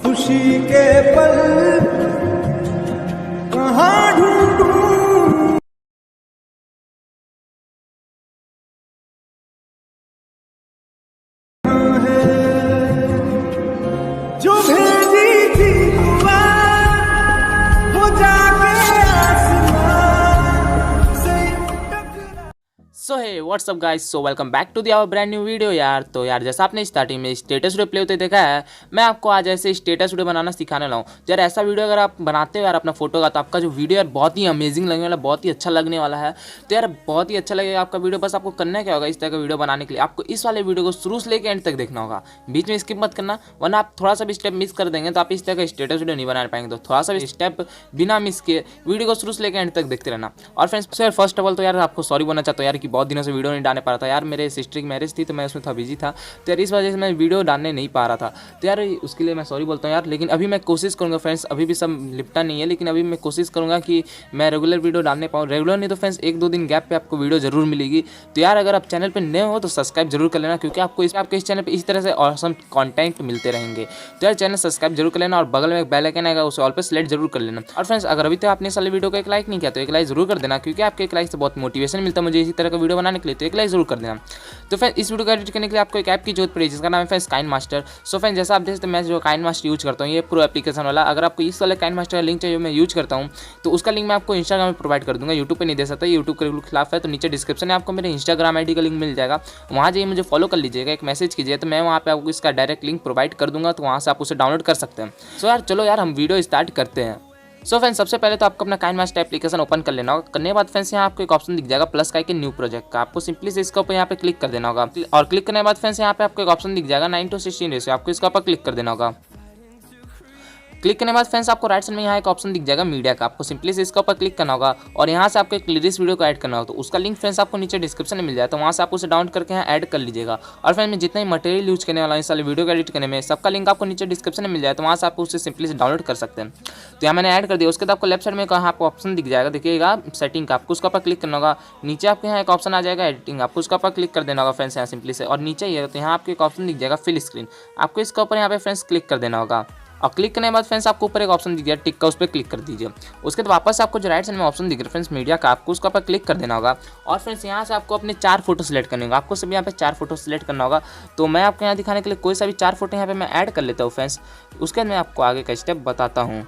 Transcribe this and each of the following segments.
खुशी के पल कहाँ ढूंढूं जो भेजी थी दुआ वो जाके आसमां से टकरा। So hey what's up guys, so welcome back to the our brand new video यार। तो यार जैसा आपने स्टार्टिंग में स्टेटस वीडियो प्ले होते देखा है, मैं आपको आज ऐसे स्टेटस वीडियो बनाना सिखाने लाऊं। यार ऐसा वीडियो अगर आप बनाते हो यार अपना फोटो का, तो आपका जो वीडियो यार बहुत ही अमेजिंग लगने वाला, बहुत ही अच्छा लगने वाला है। तो यार बहुत ही अच्छा लगेगा आपका वीडियो। बस आपको करना क्या होगा, इस तरह का वीडियो बनाने के लिए आपको इस वाले वीडियो को शुरू से लेकर एंड तक देखना होगा, बीच में स्किप मत करना, वरना आप थोड़ा सा भी स्टेप मिस कर देंगे तो आप इस तरह का स्टेटस वीडियो नहीं बना पाएंगे। तो थोड़ा सा भी स्टेप बिना मिस किए वीडियो को शुरू से लेकर एंड तक देखते रहना। और फ्रेंड्स यार फर्स्ट ऑफ ऑल तो यार आपको सॉरी बोलना चाहता हूँ यार कि बहुत दिनों से वीडियो नहीं डालने पा रहा था यार। मेरे सिस्टर की मैरिज थी तो मैं उसमें था बिजी था, तो यार इस वजह से मैं वीडियो डालने नहीं पा रहा था। तो यार उसके लिए मैं सॉरी बोलता हूँ यार। लेकिन अभी मैं कोशिश करूँगा फ्रेंड्स, अभी भी सब लिपटा नहीं है, लेकिन अभी मैं कोशिश करूँगा कि मैं रेगुलर वीडियो डालने पाऊँ। रेगुलर नहीं तो फ्रेंड्स 1-2 दिन गैप पे आपको वीडियो जरूर मिलेगी। तो यार अगर आप चैनल पर नए हो तो सब्सक्राइब जरूर कर लेना, क्योंकि आपको आपके इस चैनल पर इस तरह से ऑसम कंटेंट मिलते रहेंगे। तो यार चैनल सब्सक्राइब जरूर कर लेना और बगल में एक बेल आइकन आएगा, उसे ऑल पे सेलेक्ट जरूर कर लेना। और फ्रेंड्स अगर अभी तक आपने इस वाले वीडियो को एक लाइक नहीं किया तो एक लाइक जरूर कर देना, क्योंकि आपके एक लाइक से बहुत मोटिवेशन मिलता है मुझे इसी तरह का वीडियो बनाने के लिए। तो एक लाइक जरूर कर देना। तो फ्रेंड्स इस वीडियो को एडिट करने के लिए आपको एक ऐप की जरूरत पड़ेगी, जिसका नाम है फ्रेंड्स काइनमास्टर। सो फ्रेंड्स जैसा आप देख सकते हैं, मैं जो काइनमास्टर यूज करता हूँ ये प्रो एप्लीकेशन वाला। अगर आपको इस वाले काइनमास्टर का लिंक चाहिए मैं यूज करता हूँ, तो उसका लिंक मैं आपको इंस्टाग्राम में प्रोवाइड कर दूंगा। यूट्यूब पे नहीं दे सकता, यूट्यूब के खिलाफ है। तो नीचे डिस्क्रिप्शन में आपको मेरे इंस्टाग्राम आईडी का लिंक मिल जाएगा, वहाँ जाइए मुझे फॉलो कर लीजिएगा, एक मैसेज कीजिए, तो मैं वहाँ पे आपको इसका डायरेक्ट लिंक प्रोवाइड कर दूंगा, तो वहाँ से आप उसे डाउनलोड कर सकते हैं। सो यार चलो यार हम वीडियो स्टार्ट करते हैं। सो फ्रेंड्स सबसे पहले तो आपको अपना काइनमास्टर एप्लीकेशन ओपन कर लेना होगा। करने के बाद फ्रेंड्स यहाँ आपको एक ऑप्शन दिख जाएगा प्लस का एक न्यू प्रोजेक्ट का, आपको सिंपली से इसके ऊपर यहाँ पे क्लिक कर देना होगा। और क्लिक करने के बाद फ्रेंड्स यहाँ पे आपको एक ऑप्शन दिख जाएगा 9:16 रेशियो, आपको इसके ऊपर क्लिक कर देना होगा। क्लिक करने के बाद फ्रेंड्स आपको राइट साइड में यहाँ एक ऑप्शन दिख जाएगा मीडिया का, आपको सिंपली से इसके ऊपर क्लिक करना होगा और यहाँ से आपको एक लिरिक्स वीडियो को ऐड करना होगा। तो उसका लिंक फ्रेंड्स आपको नीचे डिस्क्रिप्शन में मिल जाए, तो वहाँ से आप उसे डाउनलोड करके यहाँ ऐड कर लीजिएगा। और फ्रेंड्स मैं जितना ही मटेरियल यूज करने वाला हूँ इस वाले वीडियो को एडिट करने में, सबका लिंक आपको नीचे डिस्क्रिप्शन में मिल जाए, तो वहाँ से आप उसे सिंपली से डाउनलोड कर सकते हैं। तो यहाँ मैंने ऐड कर दिया। उसके बाद आपको लेफ्ट साइड में कहाँ आपको ऑप्शन दिख जाएगा, देखिएगा सेटिंग का, आपको उसका ऊपर क्लिक करना होगा। नीचे आपके यहाँ एक ऑप्शन आ जाएगा एडिटिंग, आपको उसका ऊपर क्लिक कर देना होगा फ्रेंड्स यहाँ सिंपली से। और नीचे ही है तो यहाँ आपको एक ऑप्शन दिख जाएगा फिल स्क्रीन, आपको इसके ऊपर यहाँ पे फ्रेंड्स क्लिक कर देना होगा। और क्लिक करने के बाद फ्रेंड्स आपको ऊपर एक ऑप्शन दिख गया टिक का, उस पर क्लिक कर दीजिए। उसके बाद वापस आपको जो राइट साइड में ऑप्शन दिख रहा है फ्रेंड्स मीडिया का, आपको उसका पर क्लिक कर देना होगा। और फ्रेंड्स यहाँ से आपको अपने 4 फोटो सेलेक्ट करने होगा, आपको सभी यहाँ पे 4 फोटो सेलेक्ट करना होगा। तो मैं आपको यहाँ दिखाने के लिए कोई सा भी 4 फोटो यहाँ पे मैं ऐड कर लेता हूँ फ्रेंड्स, उसके बाद मैं आपको आगे का स्टेप बताता हूँ।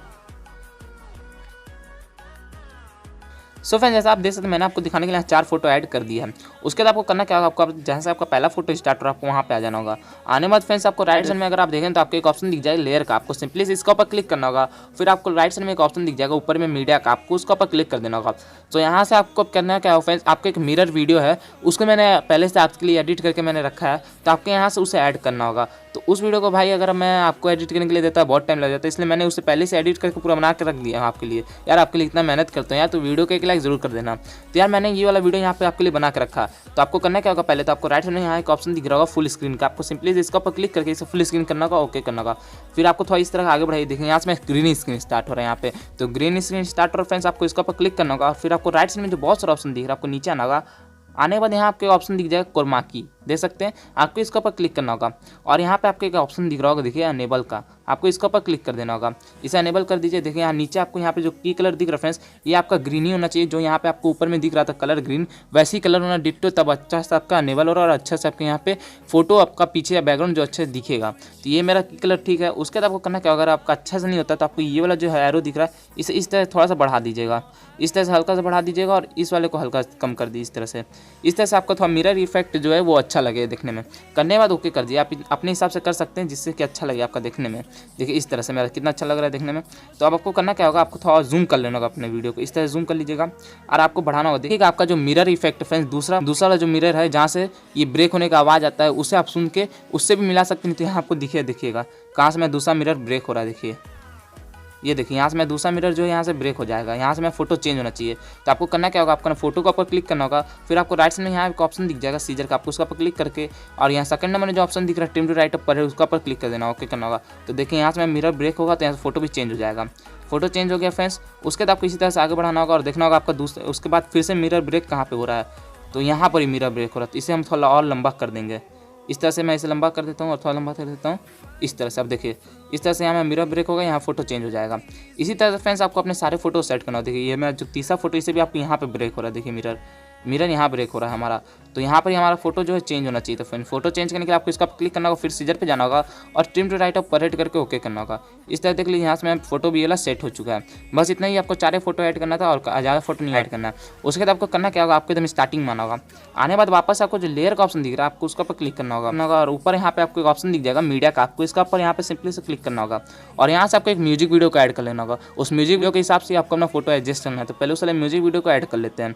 सो फ्रेंड्स जैसा आप देख सकते हैं मैंने आपको दिखाने के लिए 4 फोटो ऐड कर दिया है। उसके बाद आपको करना क्या होगा, आपको जहाँ से आपका पहला फोटो स्टार्ट हो आपको वहाँ पे आ जाना होगा। आने बाद फ्रेंड्स आपको राइट साइड में अगर आप देखें तो आपको एक ऑप्शन दिख जाएगा लेयर का, आपको सिंपली से इसके ऊपर क्लिक करना होगा। फिर आपको राइट साइड में एक ऑप्शन दिख जाएगा ऊपर में मीडिया का, आपको उसके ऊपर क्लिक कर देना होगा। तो यहाँ से आपको करना क्या होगा फ्रेंड्स, आपको एक मिरर वीडियो है उसको मैंने पहले से आपके लिए एडिट करके मैंने रखा है, तो आपको यहाँ से उसे ऐड करना होगा। तो उस वीडियो को भाई अगर मैं आपको एडिट करने के लिए देता बहुत टाइम लग जाता है, इसलिए मैंने उसे पहले से एडिट करके पूरा बना के रख दिया आपके लिए। यार आपके लिए इतना मेहनत करता हूँ यार, तो वीडियो के एक लाइक जरूर कर देना। तो यार मैंने ये वाला वीडियो यहाँ पे आपके लिए बना के रखा। तो आपको करना क्या होगा, पहले तो आपको राइट साइड में यहाँ एक ऑप्शन दिख रहा होगा फुल स्क्रीन का, आपको सिंपली इसका ऊपर क्लिक करके इसे फुल स्क्रीन करना होगा, ओके करना होगा। फिर आपको थोड़ा इस तरह आगे बढ़ाइए, देखिए यहाँ से मैं ग्रीन स्क्रीन स्टार्ट हो रहा है यहाँ पे, तो ग्रीन स्क्रीन स्टार्ट हो रहा है फ्रेंड्स, आपको इसका ऊपर क्लिक करना होगा। फिर आपको राइट साइड में जो बहुत सारा ऑप्शन दिख रहा है आपको नीचे आना होगा। आने के बाद यहाँ आपके ऑप्शन दिख जाएगा कोरमा की, देख सकते हैं, आपको इसके ऊपर क्लिक करना होगा। और यहाँ पे आपको एक ऑप्शन दिख रहा होगा देखिए अनेबल का, आपको इसके ऊपर क्लिक कर देना होगा, इसे अनेबल कर दीजिए। देखिए यहाँ नीचे आपको यहाँ पे जो की कलर दिख रहा है फ्रेंड्स, ये आपका ग्रीन ही होना चाहिए, जो यहाँ पे आपको ऊपर में दिख रहा था कलर ग्रीन, वैसी कलर होना डिट्टो, तब अच्छा से आपका अनेबल हो रहा है और अच्छा से आपके यहाँ पे फोटो आपका पीछे या बैकग्राउंड जो अच्छे दिखेगा। तो ये मेरा की कलर ठीक है। उसके बाद आपको करना क्या, अगर आपका अच्छा से नहीं होता तो आपको ये वाला जो है एरो दिख रहा है इसे इस तरह थोड़ा सा बढ़ा दीजिएगा, इस तरह से हल्का सा बढ़ा दीजिएगा, और इस वाले को हल्का कम कर दी इस तरह से। इस तरह से आपको थोड़ा मिरर इफेक्ट जो है वो अच्छा लगे देखने में। करने के बाद ओके कर दिए, आप अपने हिसाब से कर सकते हैं जिससे कि अच्छा लगे आपका देखने में। देखिए इस तरह से मेरा कितना अच्छा लग रहा है देखने में। तो अब आपको करना क्या होगा, आपको थोड़ा जूम कर लेना होगा अपने वीडियो को, इस तरह जूम कर लीजिएगा और आपको बढ़ाना होगा। देखिएगा आपका जो मिरर इफेक्ट फ्रेंड्स दूसरा वाला जो मिरर है जहाँ से ये ब्रेक होने का आवाज़ आता है, उसे आप सुन के उससे भी मिला सकते हैं। तो यहाँ आपको देखिएगा कहाँ से मैं दूसरा मिरर ब्रेक हो रहा है, देखिए ये देखिए यहाँ से मैं दूसरा मिरर जो है यहाँ से ब्रेक हो जाएगा, यहाँ से मैं फोटो चेंज होना चाहिए। तो आपको करना क्या होगा, आपको फोटो के ऊपर क्लिक करना होगा। फिर आपको राइट साइड में यहाँ एक ऑप्शन दिख जाएगा सीजर का, आपको उसका पर क्लिक करके और यहाँ सेकंड नंबर में जो ऑप्शन दिख रहा है ट्रिम टू राइट ऊपर है उसका पर क्लिक कर देना, ओके करना होगा। तो देखिए यहाँ से मैं मिरर ब्रेक होगा तो यहाँ से फोटो भी चेंज हो जाएगा। फोटो चेंज हो गया फ्रेंड्स। उसके बाद आपको इसी तरह से आगे बढ़ाना होगा और देखना होगा आपका दूसरा, उसके बाद फिर से मिरर ब्रेक कहाँ पर हो रहा है, तो यहाँ पर ही मिरर ब्रेक हो रहा है, तो इसे हम थोड़ा और लंबा कर देंगे। इस तरह से मैं इसे लंबा कर देता हूँ और थोड़ा लंबा कर देता हूँ इस तरह से। अब देखिए इस तरह से यहाँ में मिरर ब्रेक होगा, यहाँ फोटो चेंज हो जाएगा। इसी तरह से फ्रेंड्स आपको अपने सारे फोटो सेट करना होगा। देखिए ये मेरा जो तीसरा फोटो इसे भी आपको यहाँ पे ब्रेक हो रहा है, देखिए मिरर यहाँ ब्रेक हो रहा है हमारा, तो यहाँ पर ही हमारा फोटो जो है चेंज होना चाहिए। तो फ्रेंड फोटो चेंज करने के लिए आपको इसका क्लिक करना होगा, फिर सीजर पे जाना होगा और ट्रिम टू राइट पर हिट करके ओके करना होगा। इस तरह देख लीजिए यहाँ से मैं फोटो भी वाला सेट हो चुका है। बस इतना ही आपको 4 फोटो ऐड करना था और ज़्यादा फोटो नहीं ऐड करना है। उसके बाद आपको करना क्या होगा, आपको एकदम स्टार्टिंग माना होगा। आने बाद वापस आपको जो लेयर का ऑप्शन दिख रहा है आपको उसका पर क्लिक करना होगा और ऊपर यहाँ पे आपको एक ऑप्शन दिख जाएगा मीडिया का, आपको इसका पर यहाँ पे सिंपली से क्लिक करना होगा और यहाँ से आपको एक म्यूजिक वीडियो को ऐड कर लेना होगा। उस म्यूजिक वीडियो के हिसाब से आपको अपना फोटो एडजस्ट करना है। तो पहले उस वाले म्यूजिक वीडियो को ऐड कर लेते हैं।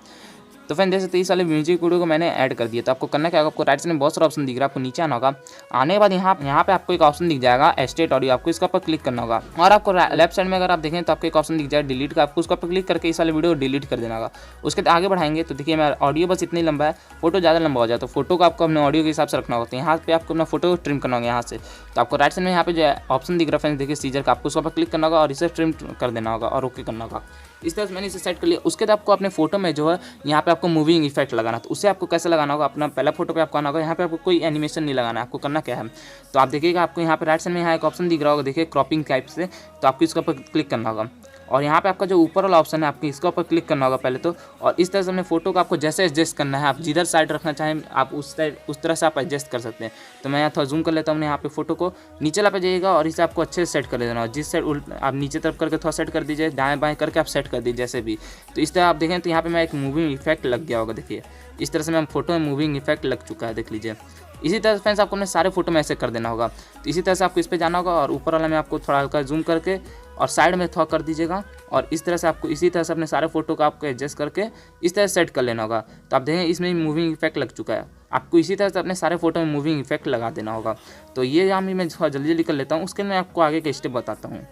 तो फ्रेंड जैसे 30 वाले म्यूजिक वीडियो को मैंने ऐड कर दिया। तो आपको करना क्या होगा, आपको राइट साइड में बहुत सारा ऑप्शन दिख रहा है, आपको नीचे आना होगा। आने के बाद यहाँ पे आपको एक ऑप्शन दिख जाएगा एस्टेट ऑडियो, आपको इसका पर क्लिक करना होगा। और आपको लेफ्ट साइड में अगर आप देखें तो आपको एक ऑप्शन दिख जाएगा डिलीट का, आपको उसका पर क्लिक करके इस वाले वीडियो को डिलीट कर देना होगा। उसके बाद आगे बढ़ाएंगे तो देखिए मेरा ऑडियो बस इतनी लंबा है, फोटो ज़्यादा लंबा हो जाए तो फोटो को आपको अपने ऑडियो के हिसाब से रखना होगा। तो यहाँ पे आपको अपना फोटो ट्रिम करना होगा यहाँ से। तो आपको राइट साइड में यहाँ पे जो ऑप्शन दिख रहा है फ्रेंड्स देखिए सीजर का, आपको उसका पर क्लिक करना होगा और इसे ट्रिम कर देना होगा और ओके करना होगा। इस तरह से मैंने इसे सेट कर लिया। उसके बाद आपको अपने फोटो में जो है यहाँ पे आपको मूविंग इफेक्ट लगाना, तो उसे आपको कैसे लगाना होगा, अपना पहला फोटो पे आपको आना होगा। यहाँ पे आपको कोई एनिमेशन नहीं लगाना है, आपको करना क्या है तो आप देखिएगा आपको यहाँ पे राइट साइड में यहाँ एक ऑप्शन दिख रहा होगा देखिए क्रॉपिंग टाइप से, तो आपको इसके ऊपर क्लिक करना होगा और यहाँ पे आपका जो ऊपर वाला ऑप्शन है आपको इसके ऊपर क्लिक करना होगा पहले तो। और इस तरह से अपने फोटो को आपको जैसे एडजस्ट करना है, आप जिधर साइड रखना चाहें आप उस तरह से आप एडजस्ट कर सकते हैं। तो मैं यहाँ थोड़ा जूम कर लेता हूँ यहाँ पे फोटो को, नीचे ला पे जाइएगा और इसे आपको अच्छे से सेट कर देना। और जिस साइड आप नीचे तरफ करके थोड़ा सेट कर दीजिए, दाएँ बाएँ करके आप सेट कर दीजिए जैसे भी। तो इस तरह आप देखें तो यहाँ पे मैं एक मूविंग इफेक्ट लग गया होगा, देखिए इस तरह से मैं फोटो में मूविंग इफेक्ट लग चुका है, देख लीजिए। इसी तरह से फ्रेंड्स आपको अपने सारे फोटो में ऐसे कर देना होगा। तो इसी तरह से आपको इस पे जाना होगा और ऊपर वाला में आपको थोड़ा हल्का जूम करके और साइड में थोड़ा कर दीजिएगा और इस तरह से आपको इसी तरह से अपने सारे फोटो को आपको एडजस्ट करके इस तरह से सेट कर लेना होगा। तो आप देखें इसमें मूविंग इफेक्ट लग चुका है, आपको इसी तरह से अपने सारे फोटो में मूविंग इफेक्ट लगा देना होगा। तो ये यहाँ मैं थोड़ा जल्दी जल्दी कर लेता हूँ, उसके मैं आपको आगे के स्टेप बताता हूँ।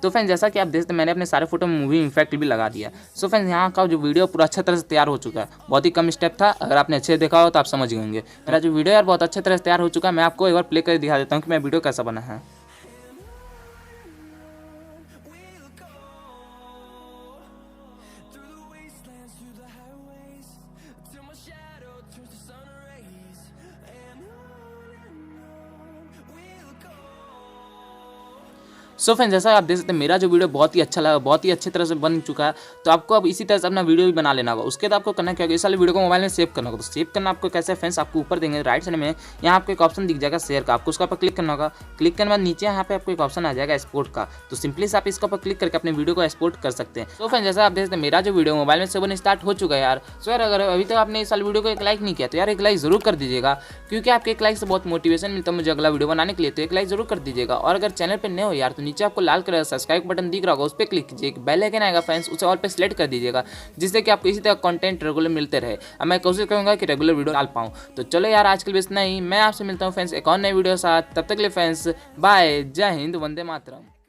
तो फ्रेंड्स जैसा कि आप देख सकते हैं मैंने अपने सारे फोटो में मूविंग इफेक्ट भी लगा दिया। सो फ्रेंड्स यहाँ का जो वीडियो पूरा अच्छा तरह से तैयार हो चुका है, बहुत ही कम स्टेप था, अगर आपने अच्छे देखा हो तो आप समझ गए होंगे। मेरा जो वीडियो यार बहुत अच्छे तरह से तैयार हो चुका है, मैं आपको एक बार प्ले कर दिखा देता हूँ कि मेरा वीडियो कैसा बना है। सो फ्रेंड्स जैसा आप देख सकते हैं मेरा जो वीडियो बहुत ही अच्छा लगा, बहुत ही अच्छी तरह से बन चुका है। तो आपको अब इसी तरह से अपना वीडियो भी बना लेना होगा। उसके बाद आपको करना क्या होगा, इस वाले वीडियो को मोबाइल में सेव करना होगा। तो सेव करना आपको कैसे फ्रेंड्स, आपको ऊपर देंगे राइट साइड में यहाँ आपको एक ऑप्शन दिख जाएगा शेयर का, आपको उसका पर क्लिक करना होगा। क्लिक करने के बाद नीचे यहाँ पे आपको एक ऑप्शन आ जाएगा एक्सपोर्ट का, तो सिंपली से आप इसका पर क्लिक करके अपने वीडियो को एक्सपोर्ट कर सकते हैं। तो फ्रेंड्स जैसा आप देख सकते हैं मेरा जो वीडियो मोबाइल में सेव होने स्टार्ट हो चुका है यार। सो यार अगर अभी तक आपने इस वाले वीडियो को एक लाइक नहीं किया तो यार एक लाइक जरूर कर दीजिएगा, क्योंकि आपके एक लाइक से बहुत मोटिवेशन मिलता है मुझे अगला वीडियो बनाने के लिए। तो एक लाइक जरूर कर दीजिएगा और अगर चैनल पर नए हो यार तो नीचे आपको लाल कलर सब्सक्राइब बटन दिख रहा होगा, उस पर क्लिक कीजिए। एक बेल आइकन आएगा फ्रेंड्स, उसे ऑल पे सिलेक्ट कर दीजिएगा, जिससे कि आपको इसी तरह कंटेंट रेगुलर मिलते रहे। अब मैं कोशिश करूंगा कि रेगुलर वीडियो डाल पाऊँ। तो चलो यार आज के लिए इतना ही, मैं आपसे मिलता हूँ फ्रेंड्स एक और नई वीडियो के साथ। तब तक के लिए फ्रेंड्स बाय, जय हिंद, वंदे मातरम।